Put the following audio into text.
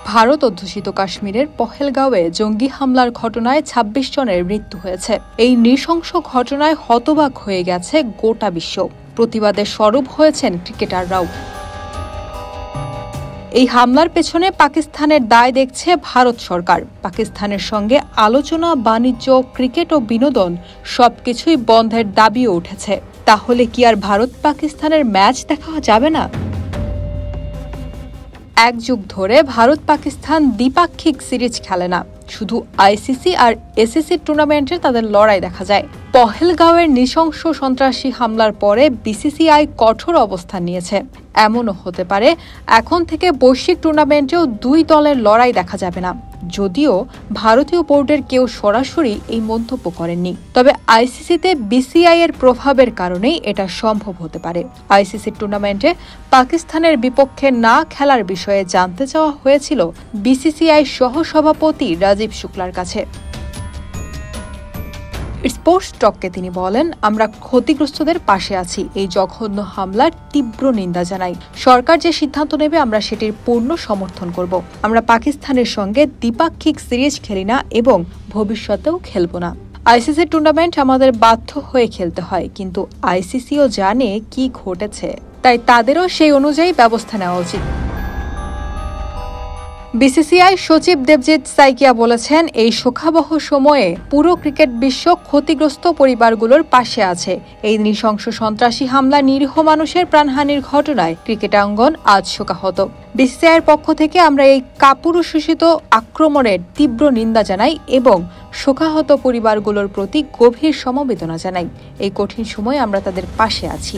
ভারত অধ্যুষিত কাশ্মীরের পহেলগাঁওয়ে জঙ্গি হামলার ঘটনায় ২৬ জনের মৃত্যু হয়েছে। এই নৃশংস ঘটনায় হতবাক হয়ে গেছে গোটা বিশ্ব। প্রতিবাদের স্বরূপ হয়েছেন ক্রিকেটাররাও। এই হামলার পেছনে পাকিস্তানের দায় দেখছে ভারত সরকার। পাকিস্তানের সঙ্গে আলোচনা, বাণিজ্য, ক্রিকেট ও বিনোদন সবকিছুই বন্ধের দাবিও উঠেছে। তাহলে কি আর ভারত পাকিস্তানের ম্যাচ দেখা যাবে না? এক যুগ ধরে ভারত পাকিস্তান দ্বিপাক্ষিক সিরিজ খেলে না, শুধু আইসিসি আর এসিসি টুর্নামেন্টে তাদের লড়াই দেখা যায়। পহেলগাঁওয়ের নৃশংস সন্ত্রাসী হামলার পরে বিসিসিআই কঠোর অবস্থান নিয়েছে। এমনও হতে পারে এখন থেকে বৈশ্বিক টুর্নামেন্টেও দুই দলের লড়াই দেখা যাবে না। যদিও ভারতীয় বোর্ডের কেউ সরাসরি এই মন্তব্য করেননি, তবে আইসিসিতে বিসিআই এর প্রভাবের কারণেই এটা সম্ভব হতে পারে। আইসিসি টুর্নামেন্টে পাকিস্তানের বিপক্ষে না খেলার বিষয়ে জানতে চাওয়া হয়েছিল বিসিসিআই সহসভাপতি রাজীব শুক্লার কাছে। স্পোর্টস টককে তিনি বলেন, আমরা ক্ষতিগ্রস্তদের পাশে আছি। এই জঘন্য হামলার তীব্র নিন্দা জানাই। সরকার যে সিদ্ধান্ত নেবে আমরা সেটির পূর্ণ সমর্থন করব। আমরা পাকিস্তানের সঙ্গে দ্বিপাক্ষিক সিরিজ খেলি না এবং ভবিষ্যতেও খেলব না। আইসিসি টুর্নামেন্ট আমাদের বাধ্য হয়ে খেলতে হয়, কিন্তু আইসিসিও জানে কি ঘটেছে, তাই তাদেরও সেই অনুযায়ী ব্যবস্থা নেওয়া উচিত। বিসিসিআই সচিব দেবজিৎ সাইকিয়া বলেছেন, এই শোকাবহ সময়ে পুরো ক্রিকেট বিশ্ব ক্ষতিগ্রস্ত পরিবারগুলোর পাশে আছে। এই নৃশংস সন্ত্রাসী হামলা নিরীহ মানুষের প্রাণহানির ঘটনায় ক্রিকেটাঙ্গন আজ শোকাহত। বিসিসিআইয়ের পক্ষ থেকে আমরা এই কাপুরুষোচিত আক্রমণের তীব্র নিন্দা জানাই এবং শোকাহত পরিবারগুলোর প্রতি গভীর সমবেদনা জানাই। এই কঠিন সময়ে আমরা তাদের পাশে আছি।